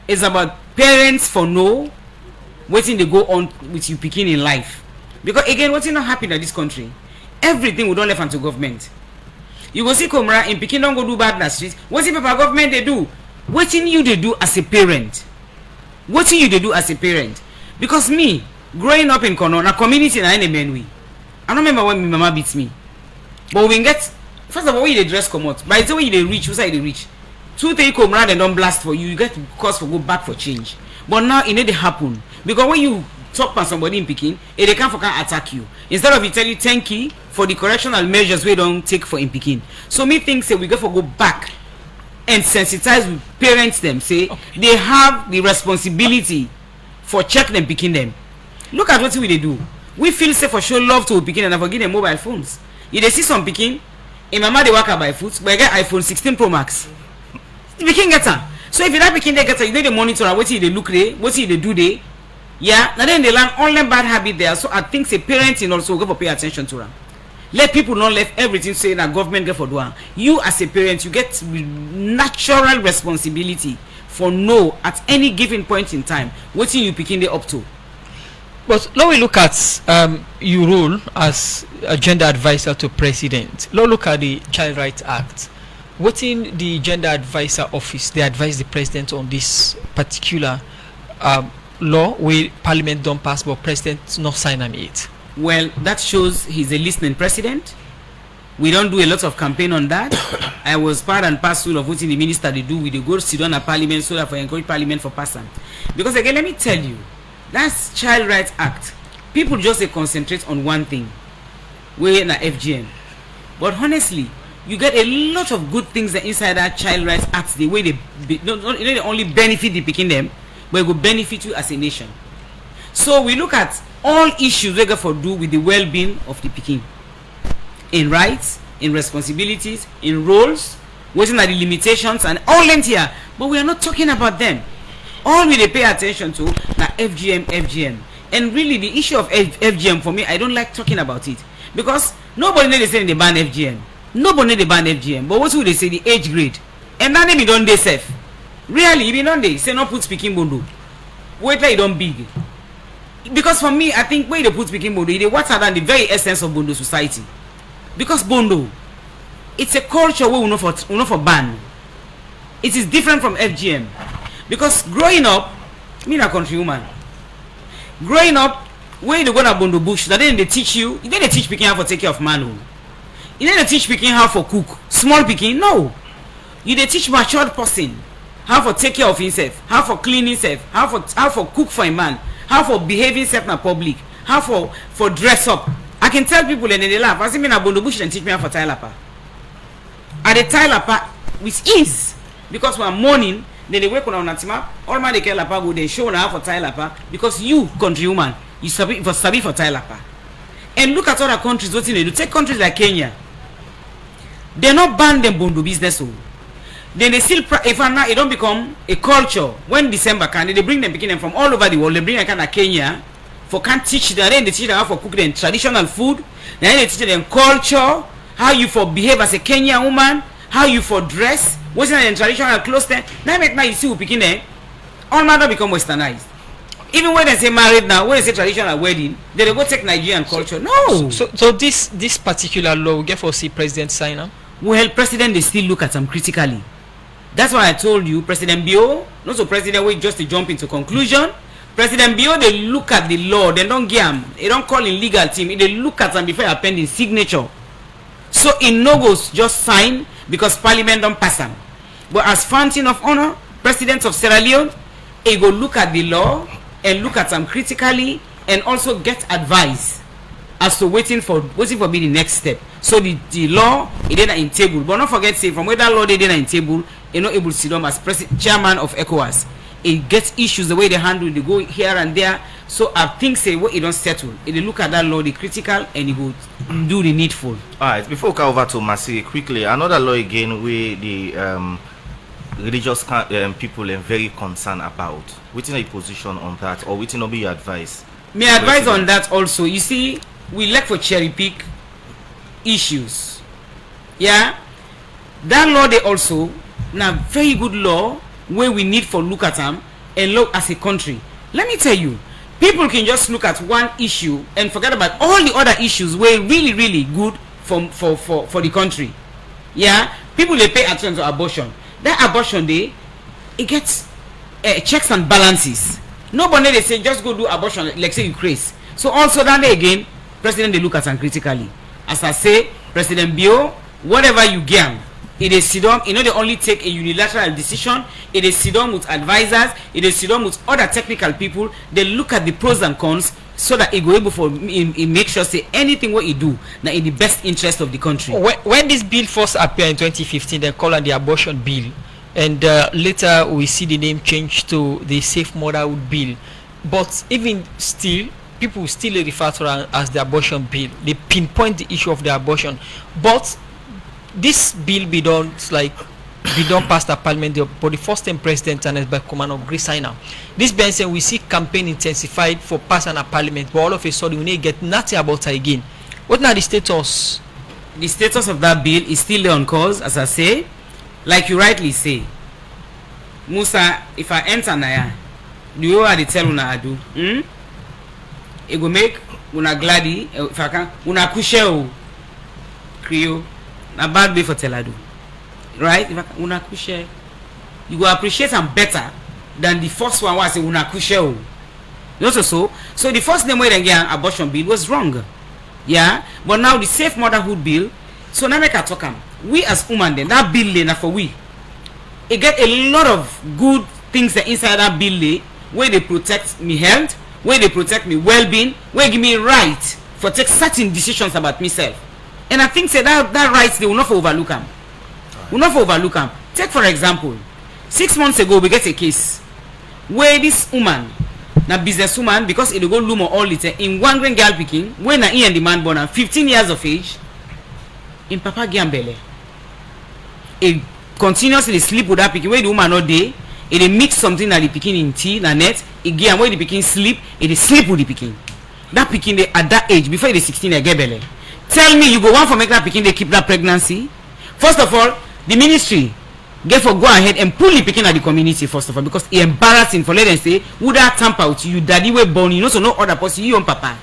it's about parents for no waiting to go on with you picking in life. Because again, what's not happening in this country, everything we don't left unto government. You go see Komra in picking don't go do bad in the streets. What's the paper government they do? Waiting you they do as a parent. Waiting you they do as a parent. Because me growing up in Kono, na community na any men we. I don't remember when my mama beats me. But we get, first of all, when you dress come out. By the way, you reach, who's they reach? 2-3 come round and don't blast for you. You get cause for go back for change. But now it need to happen. Because when you talk about somebody in Peking, they can't attack you. Instead of it tell you thank you for the correctional measures we don't take for in Peking. So me think say we got to go back and sensitize with parents them. Say they have the responsibility for check them picking them. Look at what we they do. We feel safe for show love to Peking and forget them mobile phones. If they see some Peking, in mama they work by foot, but I get iPhone 16 Pro Max. The Peking get her. So if you like Peking they get her, you need to monitor what they look there, what they do there. Yeah, now then they learn only bad habit there. So I think say parenting also go for pay attention to them. Let people not let everything say that government get for doing. You as a parent, you get natural responsibility for know at any given point in time what you picking they up to. But now we look at your role as a gender advisor to president. Now look at the Child Rights Act. What in the gender advisor office they advise the president on this particular law where parliament don't pass but president not sign on it? Well, that shows he's a listening president. We don't do a lot of campaign on that. I was part and parcel of what the minister they do with the go sit down at parliament so that for encourage parliament for passing. Because again, let me tell you, that's Child Rights Act. People just concentrate on one thing. We're in a FGM. But honestly, you get a lot of good things that inside that Child Rights Act, the way they only benefit the picking them, but it will benefit you as a nation. So we look at all issues we got for do with the well-being of the Peking. In rights, in responsibilities, in roles, waiting at the limitations and all length here. But we are not talking about them. All we pay attention to now FGM. And really the issue of FGM for me, I don't like talking about it. Because nobody they say they ban FGM. Nobody they ban FGM. But what would they say? The age grade. And then they don't they safe. Really, even on they say not put speaking bondo. Wait till you don't big. Because for me, I think where they put speaking bondo, they water than the very essence of bondo society. Because bondo, it's a culture we will not for ban. It is different from FGM. Because growing up, me a country woman. Growing up, when you go to bondo bush, that then they teach you. Then they teach Peking how to take care of man. You then they teach Peking how to cook. Small Peking, no. You they teach matured person how to take care of himself, how to clean himself, how to cook for a man, how for behave himself in public, how for dress up. I can tell people and then they laugh. I say me na bondo bush and teach me how for tie lapa. At the tie lapa with ease, because when morning then they wake on natima, all man they care lapa go they show now for tie lapa because you country woman you sabi for tie lapa. And look at other countries what they do. Take countries like Kenya. They not ban them bondo business. Then they still if now it don't become a culture when December can they bring them picking them from all over the world. They bring kind of Kenya for can't teach them. Then they teach them how for cook them traditional food. Then they teach them culture, how you for behave as a Kenyan woman, how you for dress, what's in the traditional clothes. Then now you see who picking them. All man don't become westernized. Even when they say married now, when they say traditional wedding, they go take Nigerian culture. No. So this particular law we get for see president sign up. Well, president they still look at them critically. That's why I told you, President Bio, not so President wait just to jump into conclusion. President Bio, they look at the law, they don't get them, they don't call in legal team, they look at them before appending signature. So in no goes just sign because Parliament don't pass them. But as fountain of honor, President of Sierra Leone, he go look at the law and look at them critically and also get advice as to waiting for be the next step. So the law it didn't in table, but don't forget say from where that law they didn't in table, you're not able to sit down as chairman of ECOWAS. It gets issues the way they handle, they go here and there. So I think say what it don't settle. If they look at that law, the critical and it would do the needful. Alright, before we come over to Maseray quickly, another law again where the religious people are very concerned about. What's your position on that, or what's not be your advice? My advice on that also, you see, we like for cherry pick issues. Yeah, that law they also now very good law where we need for look at them and look as a country. Let me tell you, people can just look at one issue and forget about all the other issues where really good for the country. Yeah, people they pay attention to abortion. That abortion day, it gets checks and balances. Nobody they say just go do abortion like say you crazy. So also that day again, President they look at them critically. As I say, President Bio, whatever you get, it is sit down. You know they only take a unilateral decision. It is sit down with advisors. It is sit down with other technical people. They look at the pros and cons so that it go able for it make sure say anything what you do now in the best interest of the country. When this bill first appeared in 2015, they call it the abortion bill, and later we see the name changed to the Safe Motherhood Bill. But even still, people still refer to it as the abortion bill. They pinpoint the issue of the abortion, but this bill be done past the parliament, but the first time president and by command of Grace signer. This being said, we see campaign intensified for passing a parliament, but all of a sudden we need get nothing about it again. What now the status? The status of that bill is still there on course, as I say, like you rightly say. Musa, if I enter Naya, the way I tell una I do, it will make una gladi, if I can, una kushe Creole. A bad way for Teladu, right? If I una kushe, you will appreciate them better than the first one was una kushe. You know so the first name where they get abortion bill was wrong, yeah. But now the Safe Motherhood Bill, so now make a talk we as women then that bill then for we, it get a lot of good things that inside that bill where they protect me health, where they protect me well-being, where give me right for take certain decisions about myself. And I think say that rights they will not overlook them. Will not overlook them. Take for example, 6 months ago we get a case where this woman, na businesswoman, because it go loom all it in one grand girl picking, when he and the man born at 15 years of age, in Papa Giambele, it continuously sleep with that picking where the woman all day, it mix something that the picking in tea, na net, it get where the picking sleep, it sleep with the picking. That picking at that age before it is 16 they get belly. Tell me you go one for make that picking they keep that pregnancy. First of all, the ministry get for go ahead and pull the picking at the community first of all, because it's embarrassing for let them say would that tamper with you, daddy were born, you know, so no other person, you own papa.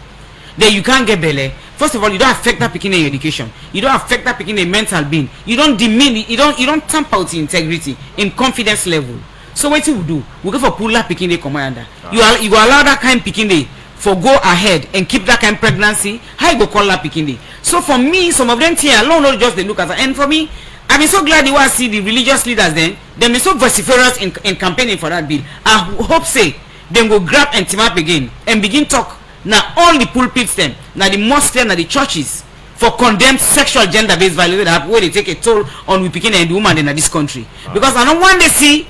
Then you can't get belly. First of all, you don't affect that picking in your education. You don't affect that picking in mental being. You don't demean it, you don't tamper with integrity in confidence level. So what you do? We go for pull that picking the commander. You go allow that kind of picking day for go ahead and keep that kind of pregnancy. How you go call that picking day? So for me, some of them here alone not just they look at it. And for me, I've been so glad you want to see the religious leaders then. They've been so vociferous in campaigning for that bill. I hope say them go grab and team up again and begin talk. Now all the pulpits them, now the mosques and the churches for condemned sexual gender-based violence that where they take a toll on we picking and the woman in this country. Because I don't want to see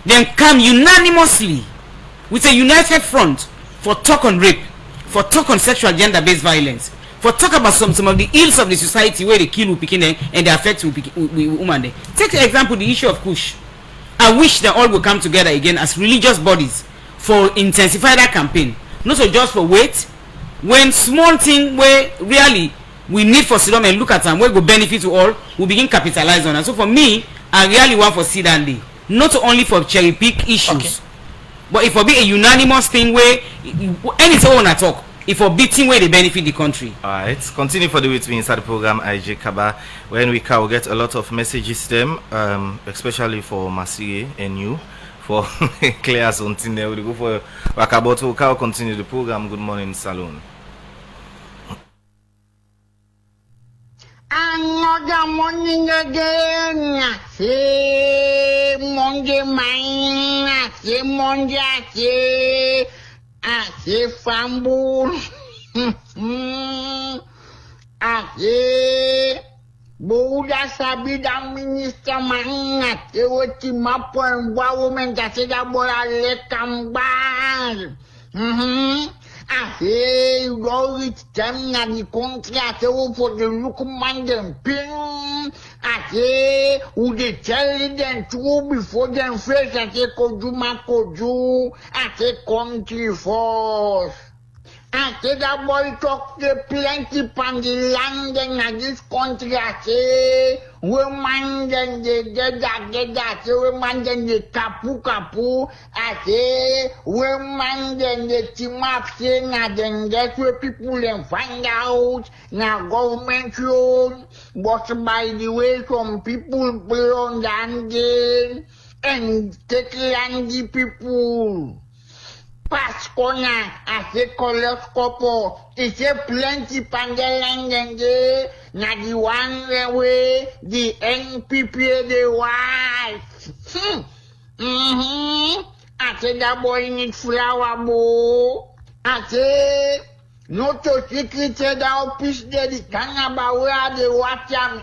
them come unanimously with a united front for talk on rape, for talk on sexual gender-based violence, for talk about some of the ills of the society where they kill Upikin and they affect women. Take the example the issue of Kush. I wish they all will come together again as religious bodies for intensify that campaign. Not so just for wait when small thing where really we need for sit down and look at them where go benefit to all, we begin capitalize on. And so for me, I really want for sit down day, not only for cherry pick issues, but it will be a unanimous thing where anything want to talk. If for beating where they benefit the country. Alright, continue for the with me inside the program IJ Kabba. When we can get a lot of messages them, especially for Maseray and you, for clear something there. We go for Wakaboto. We'll continue the program. Good morning, Saloon. Another morning again. Say Monday mine. Say Monday. Say fumble. Say Buddha sabi da minister man. Say what you map on woman that say that boy let come back. Say go reach them na the country. Say for the look man them pin. Say who they tell them to before them face. Say koju. Say country force. Say that boy talk the plenty pan the land in this country. Say woman then they get that. Say woman then they kapu. Say woman then they team up. Say na then that's where people then find out. Now government own. But by the way, some people belong land and take land the people. pass corner, I say collect couple. It say plenty pandelang and they na the one way the NPP they wife. I say that boy need flower bo. I say no to secret that office there the Canaba where they watch them.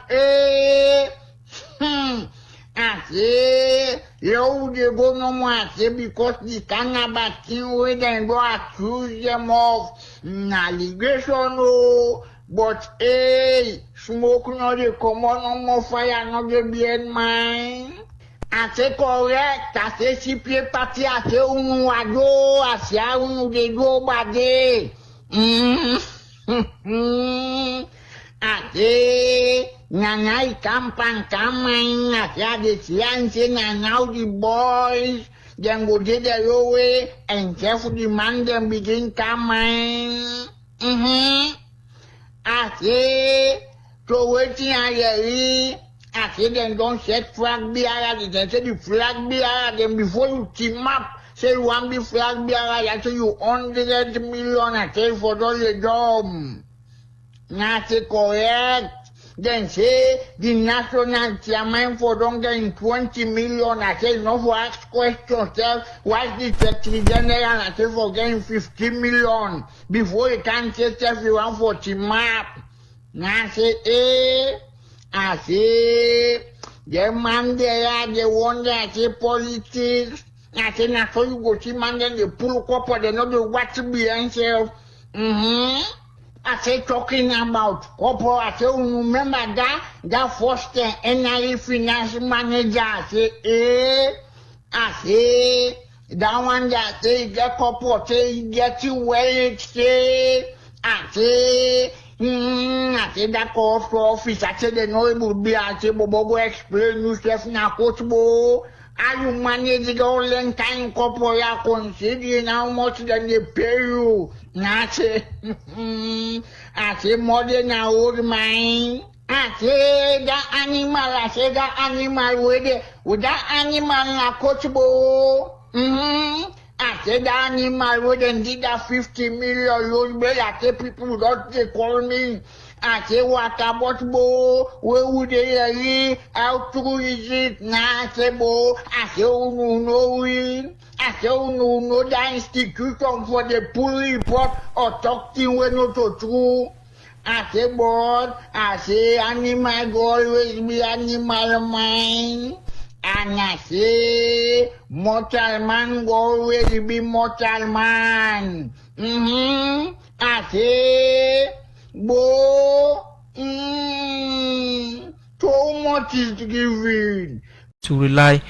I say, you they go no more, I say, because the Canaba thing with them go accuse them of allegation, but smoke no they come on, no more fire, no they be in mind. I say correct, I say CPA party, I say wado, I say they go bad. I say Nanai Kampan Kamang, I the fiance and now the boys, then go get their way and careful demand them begin coming. I say, to waiting I say, then don't set flag bearer, they say the flag bearer, then before you team up, say you want the flag bearer, I say you 100 million, I say for all the job. Now say correct. Then say the national chairman for don't getting 20 million. I say no for ask questions. Why the secretary general I say for getting 50 million before you can say everyone for team up. Now say I say the man there the one that I say politics. I say now so you go see man then they pull up or they know the what to be himself. I say talking about couple, I say remember that first NRE finance manager, I say that one that say get couple, say get you where say, I say that cost office, I say they know it will be, I say Bobo explain yourself now, coach Bo. Are you manage the whole time couple ya considering how much then they pay you? I say more than a old man. I say that animal with that animal na coachable. I say that animal with them did that 50 million loan bill. I say people don't they call me. I say what about bo? Where would they how true is it? Nah, I say bo. I say no it. I say no that institution for the pull report or talking when not true. I say but I say animal go always be animal mind. And I say mortal man go always be mortal man. I say Bo, too much is given. To rely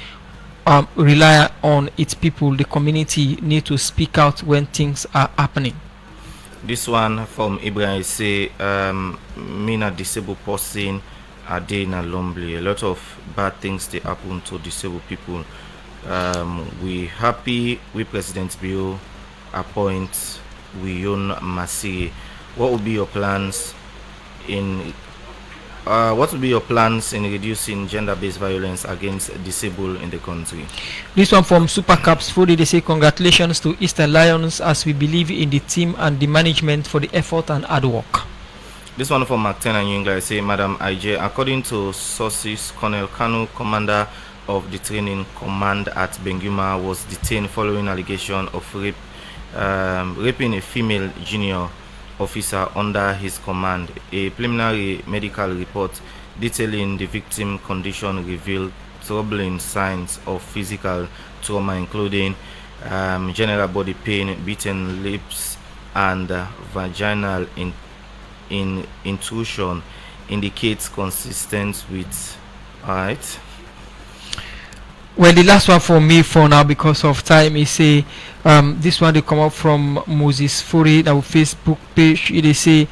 on its people, the community need to speak out when things are happening. This one from Ibrahim say, me a disabled person a day in a lonely. A lot of bad things they happen to disabled people. We happy with President Bill appoint we own Maseray. What would be your plans in reducing gender-based violence against disabled in the country? This one from Super Caps 40. They say congratulations to Eastern Lions as we believe in the team and the management for the effort and hard work. This one from Mark 10 and Yingla say, Madam IJ, according to sources, Colonel Kanu, commander of the training command at Benguma, was detained following allegation of raping a female junior officer under his command. A preliminary medical report detailing the victim condition revealed troubling signs of physical trauma, including general body pain, beaten lips, and vaginal intrusion, indicates consistent with. Alright. Well, the last one for me for now because of time is say this one they come up from Moses Furi, our Facebook page. They say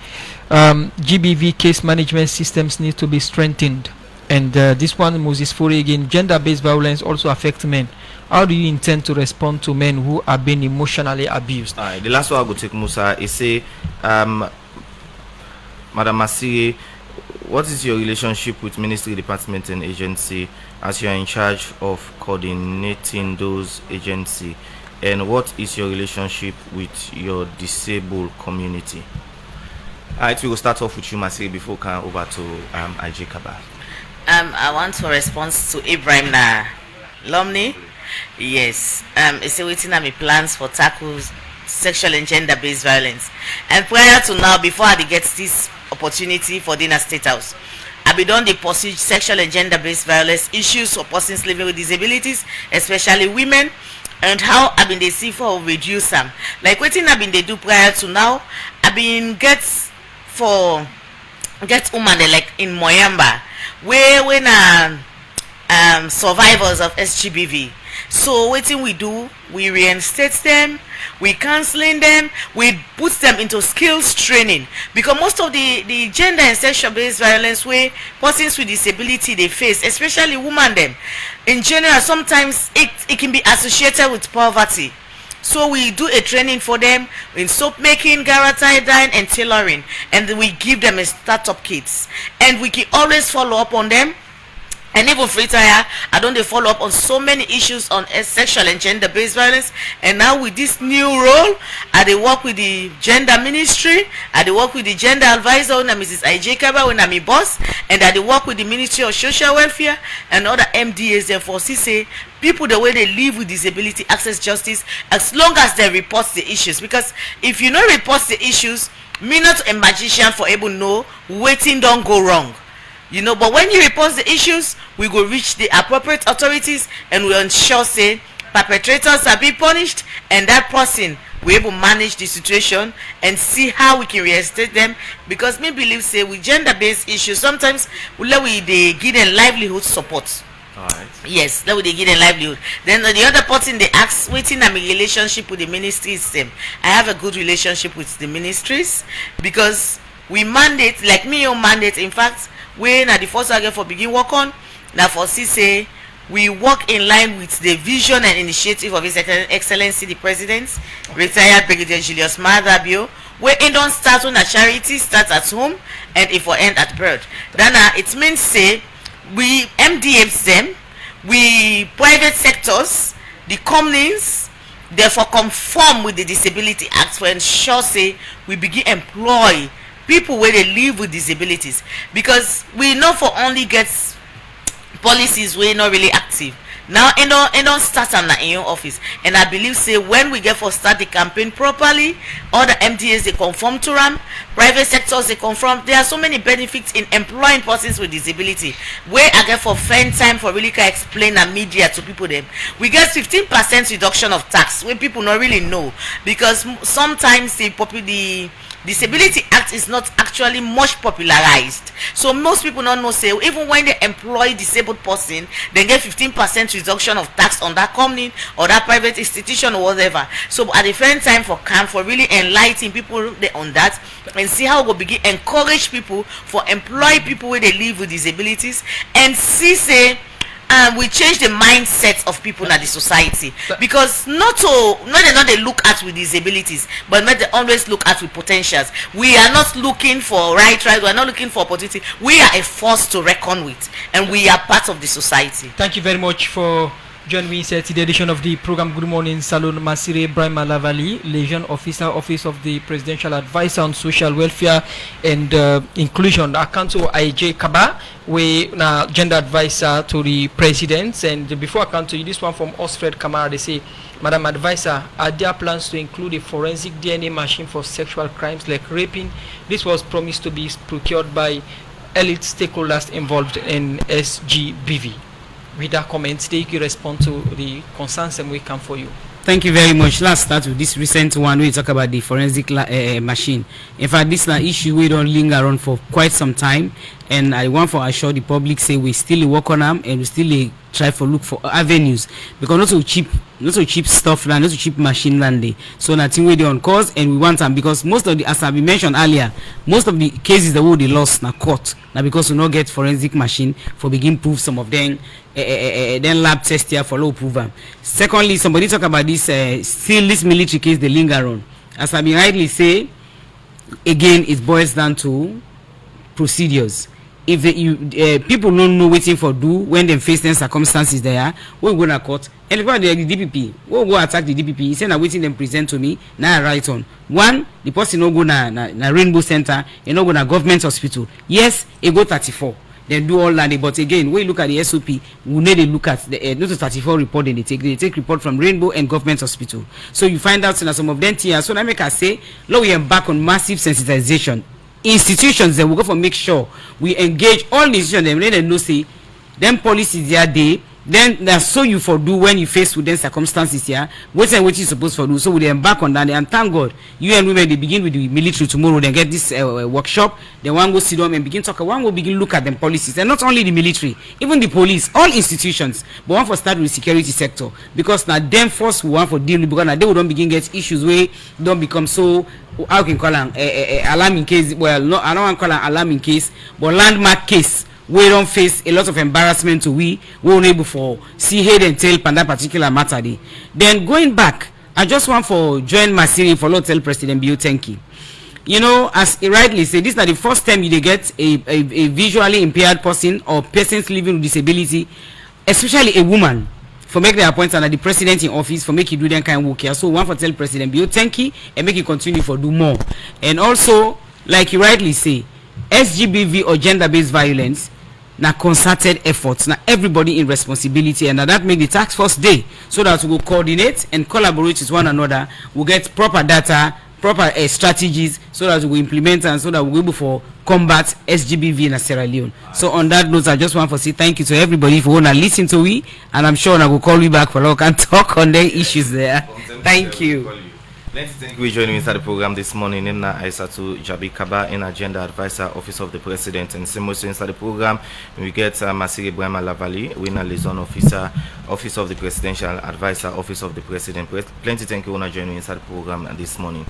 GBV case management systems need to be strengthened, and this one Moses Furi again, gender-based violence also affects men. How do you intend to respond to men who are being emotionally abused? The last one I go take Musa is say Madam Maseray, what is your relationship with ministry, department and agency as you are in charge of coordinating those agencies? and what is your relationship with your disabled community? Alright, we will start off with you, Maseray, before coming over to IJ Kabba. I want to respond to Ibrahim Lomni. Yes. It's waiting on me plans for tackles sexual and gender-based violence. And prior to now, before I get this opportunity for dinner State House, I be done the pursue sexual and gender-based violence issues for persons living with disabilities, especially women, and how I been they see for reduce them. Like waiting I been they do prior to now, I been get woman like in Moyamba, where when survivors of SGBV. So waiting we do, we reinstate them, we counseling them, we put them into skills training, because most of the gender and sexual based violence where persons with disability they face, especially women them in general, sometimes it can be associated with poverty. So we do a training for them in soap making, garment dyeing, and tailoring, and we give them a startup kits, and we can always follow up on them. And even for retire, I don't they follow up on so many issues on sexual and gender-based violence. And now with this new role, I they work with the gender ministry, I they work with the gender advisor, when I'm Mrs. IJ Kabba, when I'm a boss, and I they work with the Ministry of Social Welfare and other MDAs. Therefore, say people the way they live with disability access justice as long as they report the issues. Because if you don't report the issues, me not a magician for able to know waiting don't go wrong. You know, but when you report the issues, we go reach the appropriate authorities and we ensure say perpetrators are being punished, and that person we able manage the situation and see how we can reinstate them. Because me believe say with gender-based issues, sometimes we give them livelihood support. Alright. Yes, that would they give them livelihood. Then the other person they ask waiting a relationship with the ministries. I have a good relationship with the ministries because we mandate, like me your mandate, in fact, when at the first again for begin work on now for say we work in line with the vision and initiative of His Excellency the President, retired Brigadier Julius Madabio, where it don't start when a charity starts at home and it will end at birth. Then it means say we MDFs them, we private sectors, the companies, therefore conform with the Disability Act for ensure say we begin employ people where they live with disabilities, because we know for only gets policies we're not really active now and don't start on in your office. And I believe say when we get for start the campaign properly, all the MDAs they conform to them, private sectors they conform. There are so many benefits in employing persons with disability where I get for spend time for really can explain the media to people them. We get 15% reduction of tax when people not really know, because sometimes the Disability Act is not actually much popularized, so most people don't know say even when they employ disabled person, they get 15% reduction of tax on that company or that private institution or whatever. So at the same time for camp for really enlightening people on that and see how we will begin encourage people for employ people where they live with disabilities, and see say we change the mindset of people in the society, because not they look at with disabilities, but they always look at with potentials. We are not looking for right, we are not looking for opportunity. We are a force to reckon with, and we are part of the society. Thank you very much for joining me in the edition of the program. Good morning, Salon. Maseray Brima Lavalie, Liaison Officer, Office of the Presidential Advisor on Social Welfare and Inclusion. Akanto IJ Kabba, we na gender advisor to the president. And before I come to you, this one from Osfred Kamara, they say, Madam Advisor, are there plans to include a forensic DNA machine for sexual crimes like raping? This was promised to be procured by elite stakeholders involved in SGBV. With that comment, take you respond to the concerns and we come for you. Thank you very much. Let's start with this recent one where we talk about the forensic machine. In fact, this is an issue we don't linger on for quite some time, and I want to assure the public say we still work on them and we still try to look for avenues, because not so cheap stuff land, not so cheap machine land. So nothing we do on cause, and we want them because most of the, as I mentioned earlier, most of the cases that we lost na court now because we not get forensic machine for begin prove some of them. Then lab test here for low proven. Secondly, somebody talk about this still this military case they linger on. As I rightly say, again it boils down to procedures. if people don't know waiting for do when they face them circumstances there, we go to court. And if the DPP, we go attack the DPP. He said, "I waiting them present to me. Now I write on one. The person no go na Rainbow Center, and no go na government hospital. Yes, it go 34. They do all that, but again, when you look at the SOP, we need to look at the not 34 report. They take report from Rainbow and government hospital. So you find out some of them here. So I make us say, look, we embark on massive sensitization. Institutions then we go for make sure we engage all the institutions. Them let them know say them policies there they then that's so you for do when you face with them circumstances here. What you supposed to do. So we embark on that, and thank God you and women they begin with the military tomorrow. They get this workshop. They one go sit down and begin talk. One will begin look at them policies, and not only the military, even the police, all institutions. But one for start with the security sector, because now them first we want for deal with, because now they will don't begin get issues where don't become so how can call them alarm in case. Well, no, I don't want to call them alarm in case, but landmark case. We don't face a lot of embarrassment to we won't able for see head and tail on that particular matter day. Then going back, I just want for join Maseray for tell President Bio thank you. You know, as he rightly said, this is not the first time you get a visually impaired person or persons living with disability, especially a woman, for make the appointment at the president in office for make you do that kind of work here. So one for tell President Bio thank you and make you continue for do more. And also, like you rightly say, SGBV or gender-based violence na concerted efforts, na everybody in responsibility, and that make the task force day so that we will coordinate and collaborate with one another. We'll get proper data, proper strategies so that we will implement and so that we will be able for combat SGBV in Sierra Leone. So on that note, I just want to say thank you to everybody for wanna listen to we, and I'm sure I will call you back for look and talk on the issues there. Thank you. Let's thank you for joining me inside the program this morning. I'm Isatu Jabbie Kabba, in Agenda Advisor, Office of the President, and same also inside the program we get Maseray Brima Lavalie, LIAISON Officer, Office of the Presidential Advisor, Office of the President. Plenty thank you for joining me inside the program this morning.